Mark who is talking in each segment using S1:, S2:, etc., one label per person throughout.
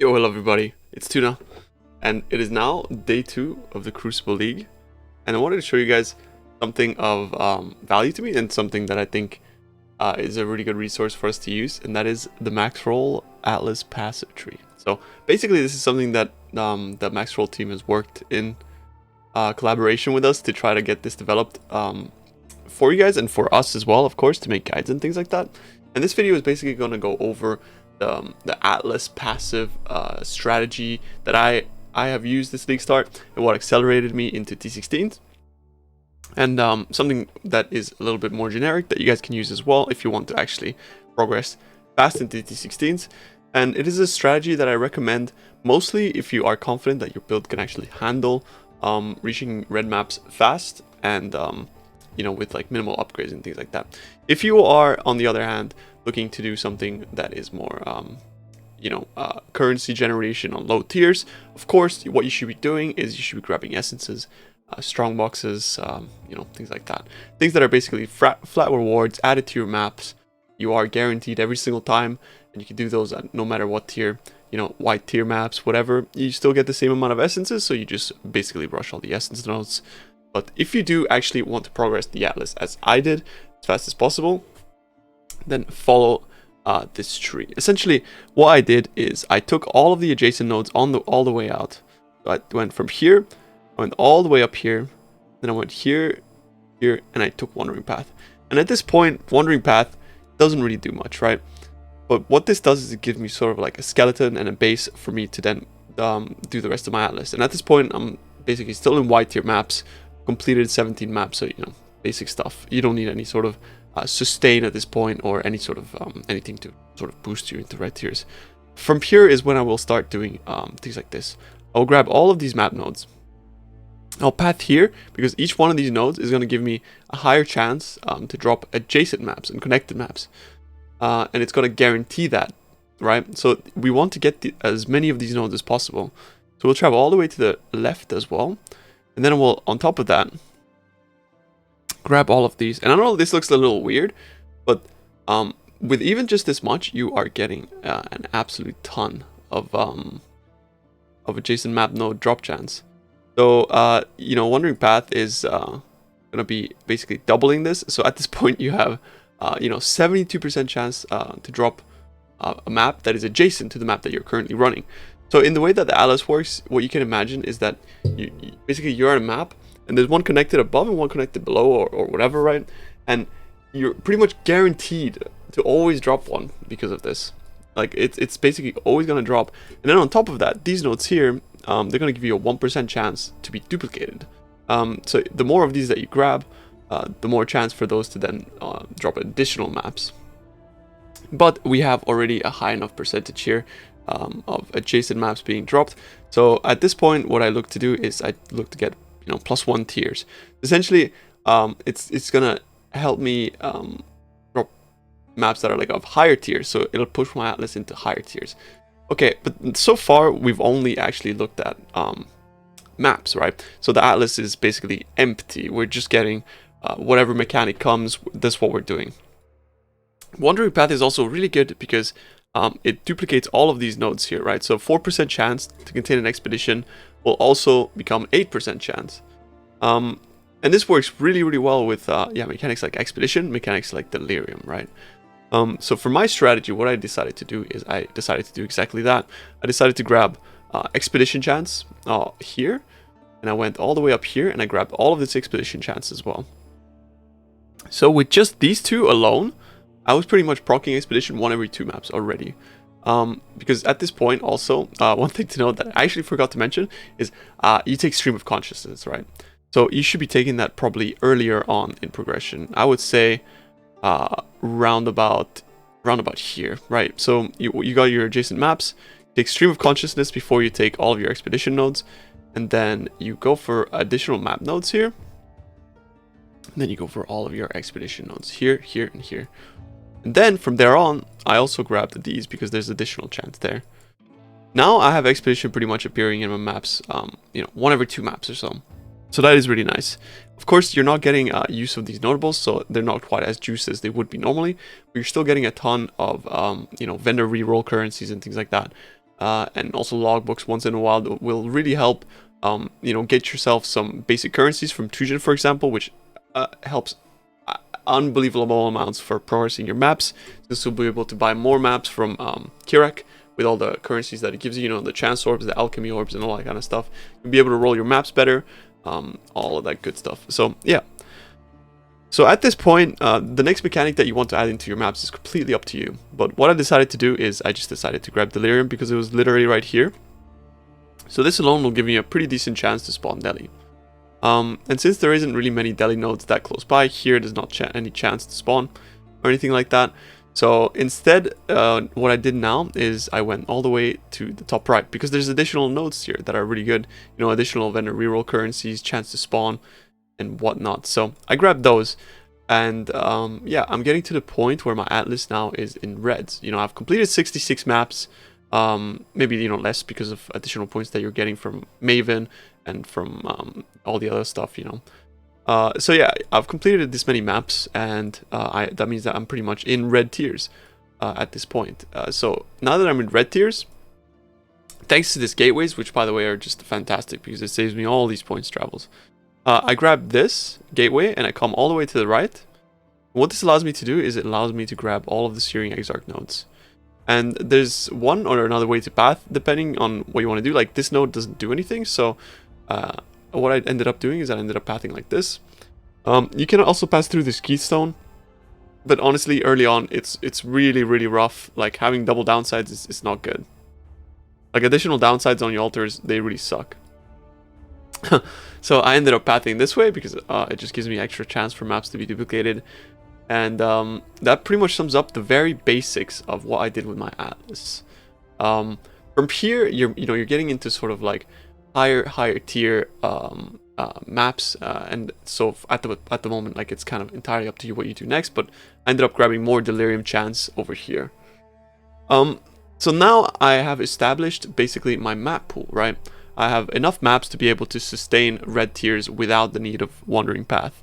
S1: Yo, hello everybody, it's Tuna, and it is now day 2 of the Crucible League, and I wanted to show you guys something of value to me, and something that I think is a really good resource for us to use, and that is the Maxroll Atlas passive tree. So basically this is something that the Maxroll team has worked in collaboration with us to try to get this developed for you guys, and for us as well, of course, to make guides and things like that. And this video is basically going to go over the Atlas passive strategy that I have used this league start, and what accelerated me into T16s, and something that is a little bit more generic that you guys can use as well if you want to actually progress fast into T16s. And it is a strategy that I recommend mostly if you are confident that your build can actually handle reaching red maps fast, and you know, with like minimal upgrades and things like that. If you are, on the other hand, looking to do something that is more currency generation on low tiers, of course what you should be doing is you should be grabbing essences, strong boxes, things like that, things that are basically flat rewards added to your maps. You are guaranteed every single time, and you can do those at no matter what tier, white tier maps, whatever. You still get the same amount of essences, so you just basically rush all the essence nodes. But if you do actually want to progress the Atlas as I did, as fast as possible, then follow this tree. Essentially, what I did is I took all of the adjacent nodes all the way out. So I went from here, I went all the way up here, then I went here, here, and I took Wandering Path. And at this point, Wandering Path doesn't really do much, right? But what this does is it gives me sort of like a skeleton and a base for me to then do the rest of my Atlas. And at this point, I'm basically still in white tier maps, completed 17 maps, so basic stuff. You don't need any sort of sustain at this point, or any sort of anything to sort of boost you into red tiers. From here is when I will start doing things like this. I'll grab all of these map nodes. I'll path here, because each one of these nodes is going to give me a higher chance to drop adjacent maps and connected maps, and it's going to guarantee that, right? So we want to get as many of these nodes as possible. So we'll travel all the way to the left as well, and then we'll, on top of that, grab all of these. And I know this looks a little weird, but with even just this much, you are getting an absolute ton of adjacent map node drop chance. So Wandering Path is gonna be basically doubling this. So at this point, you have 72% chance to drop a map that is adjacent to the map that you're currently running. So in the way that the Atlas works, what you can imagine is that basically you're on a map, and there's one connected above and one connected below, or whatever, right? And you're pretty much guaranteed to always drop one because of this. Like, it's basically always going to drop. And then on top of that, these nodes here, they're going to give you a 1% chance to be duplicated. So the more of these that you grab, the more chance for those to then drop additional maps. But we have already a high enough percentage here of adjacent maps being dropped. So at this point, what I look to do is I look to get +1 tiers. Essentially, it's gonna help me drop maps that are like of higher tiers, so it'll push my Atlas into higher tiers. Okay, but so far we've only actually looked at maps, right? So the Atlas is basically empty. We're just getting whatever mechanic comes. That's what we're doing. Wandering Path is also really good because it duplicates all of these nodes here, right? So 4% chance to contain an expedition will also become 8% chance. And this works really, really well with mechanics like expedition, mechanics like delirium, right? So for my strategy, what I decided to do is I decided to do exactly that. I decided to grab expedition chance here, and I went all the way up here, and I grabbed all of this expedition chance as well. So with just these two alone, I was pretty much proccing expedition 1 every 2 maps already. Because at this point also, one thing to note that I actually forgot to mention is you take stream of consciousness, right? So you should be taking that probably earlier on in progression. I would say round about here, right? So you got your adjacent maps, take stream of consciousness before you take all of your expedition nodes, and then you go for additional map nodes here. And then you go for all of your expedition nodes here, here, and here. And then from there on, I also grabbed these because there's additional chance there. Now I have expedition pretty much appearing in my maps, 1 every 2 maps or so. So that is really nice. Of course, you're not getting use of these notables, so they're not quite as juiced as they would be normally. But you're still getting a ton of, vendor reroll currencies and things like that. and also logbooks once in a while that will really help, you know, get yourself some basic currencies from Fusion, for example, which helps unbelievable amounts for progressing your maps. This will be able to buy more maps from Kirak with all the currencies that it gives you, you know, the chance orbs, the alchemy orbs, and all that kind of stuff. You'll be able to roll your maps better, all of that good stuff. So yeah. So at this point, the next mechanic that you want to add into your maps is completely up to you. But what I decided to do is I just decided to grab Delirium because it was literally right here. So this alone will give me a pretty decent chance to spawn Deli. And since there isn't really many Deli nodes that close by, here there's not any chance to spawn or anything like that. So instead, what I did now is I went all the way to the top right because there's additional nodes here that are really good. You know, additional vendor reroll currencies, chance to spawn, and whatnot. So I grabbed those, and yeah, I'm getting to the point where my atlas now is in reds. You know, I've completed 66 maps, maybe, you know, less because of additional points that you're getting from Maven and from all the other stuff, you know. So yeah, I've completed this many maps, and that means that I'm pretty much in red tiers at this point. So now that I'm in red tiers, thanks to these gateways, which by the way are just fantastic because it saves me all these points travels, I grab this gateway and I come all the way to the right. What this allows me to do is it allows me to grab all of the Searing Exarch nodes. And there's one or another way to path depending on what you want to do. Like this node doesn't do anything, so what I ended up doing is I ended up pathing like this. You can also pass through this keystone, but honestly early on it's really rough. Like having double downsides is not good. Like additional downsides on your altars, they really suck. So I ended up pathing this way because it just gives me extra chance for maps to be duplicated. And that pretty much sums up the very basics of what I did with my atlas. From here, you're getting into sort of like higher tier maps, and so at the moment, like, it's kind of entirely up to you what you do next. But I ended up grabbing more delirium chance over here. So now I have established basically my map pool, right? I have enough maps to be able to sustain red tiers without the need of wandering path.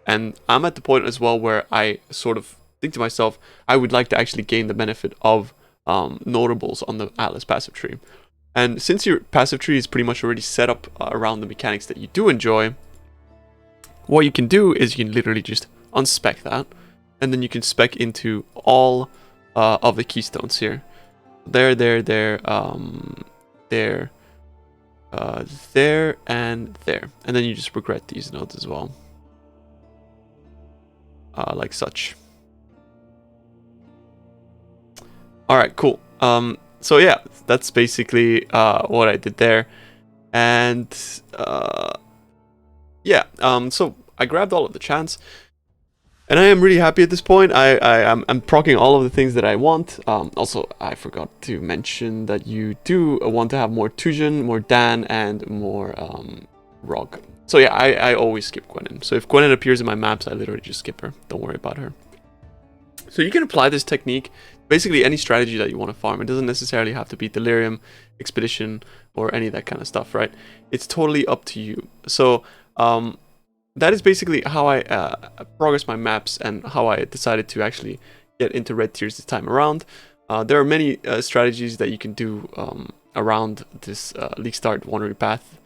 S1: And I'm at the point as well where I sort of think to myself, I would like to actually gain the benefit of notables on the Atlas passive tree. And since your passive tree is pretty much already set up around the mechanics that you do enjoy, what you can do is you can literally just unspec that, and then you can spec into all of the keystones here. There, and there. And then you just regret these nodes as well. Like such. Alright, cool. So yeah, that's basically what I did there. And yeah, so I grabbed all of the chance. And I am really happy at this point. I'm proccing all of the things that I want. Also, I forgot to mention that you do want to have more Tujen, more Dan, and more Rog. So yeah, I always skip Gwenin. So if Gwenin appears in my maps, I literally just skip her. Don't worry about her. So you can apply this technique basically any strategy that you want to farm. It doesn't necessarily have to be Delirium, Expedition, or any of that kind of stuff, right? It's totally up to you. So that is basically how I progress my maps and how I decided to actually get into red tiers this time around. There are many strategies that you can do around this League Start Wandering Path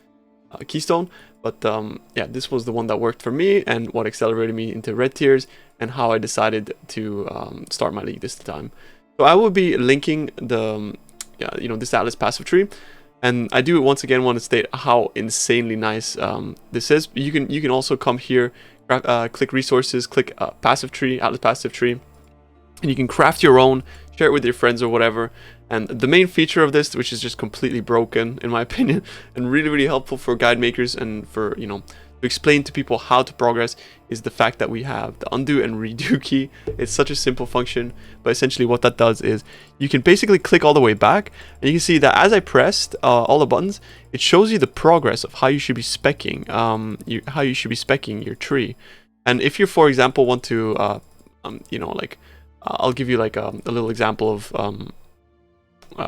S1: keystone, but yeah, this was the one that worked for me and what accelerated me into red tiers and how I decided to start my league this time. So I will be linking the this Atlas passive tree. And I do once again want to state how insanely nice this is. You can also come here, click resources, click passive tree, Atlas passive tree, and you can craft your own, share it with your friends or whatever. And the main feature of this, which is just completely broken in my opinion, and really helpful for guide makers and for to explain to people how to progress, is the fact that we have the undo and redo key. It's such a simple function, but essentially what that does is you can basically click all the way back, and you can see that as I pressed all the buttons, it shows you the progress of how you should be speccing, how you should be speccing your tree. And if you, for example, want to, I'll give you like a little example of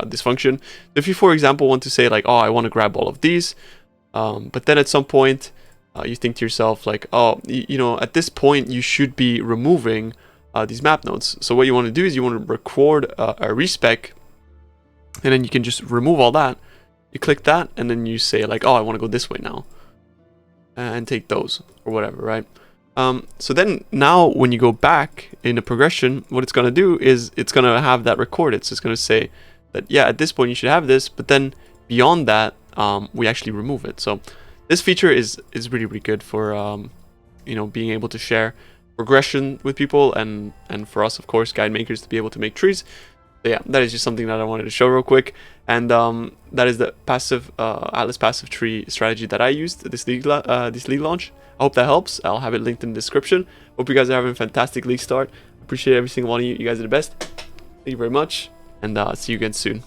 S1: this function. If you, for example, want to say like, oh, I want to grab all of these, but then at some point you think to yourself like, oh, at this point you should be removing these map nodes. So what you want to do is you want to record a respec And then you can just remove all that. You click that, and then you say like, oh, I want to go this way now, and take those or whatever, right? So then now when you go back in the progression, what it's going to do is it's going to have that recorded. So it's going to say that, yeah, at this point you should have this, but then beyond that, we actually remove it. So this feature is really, really good for, you know, being able to share progression with people, and for us, of course, guide makers, to be able to make trees. So yeah, that is just something that I wanted to show real quick. And that is the passive Atlas passive tree strategy that I used this league launch. I hope that helps. I'll have it linked in the description. Hope you guys are having a fantastic league start. Appreciate every single one of you. You guys are the best. Thank you very much, and see you again soon.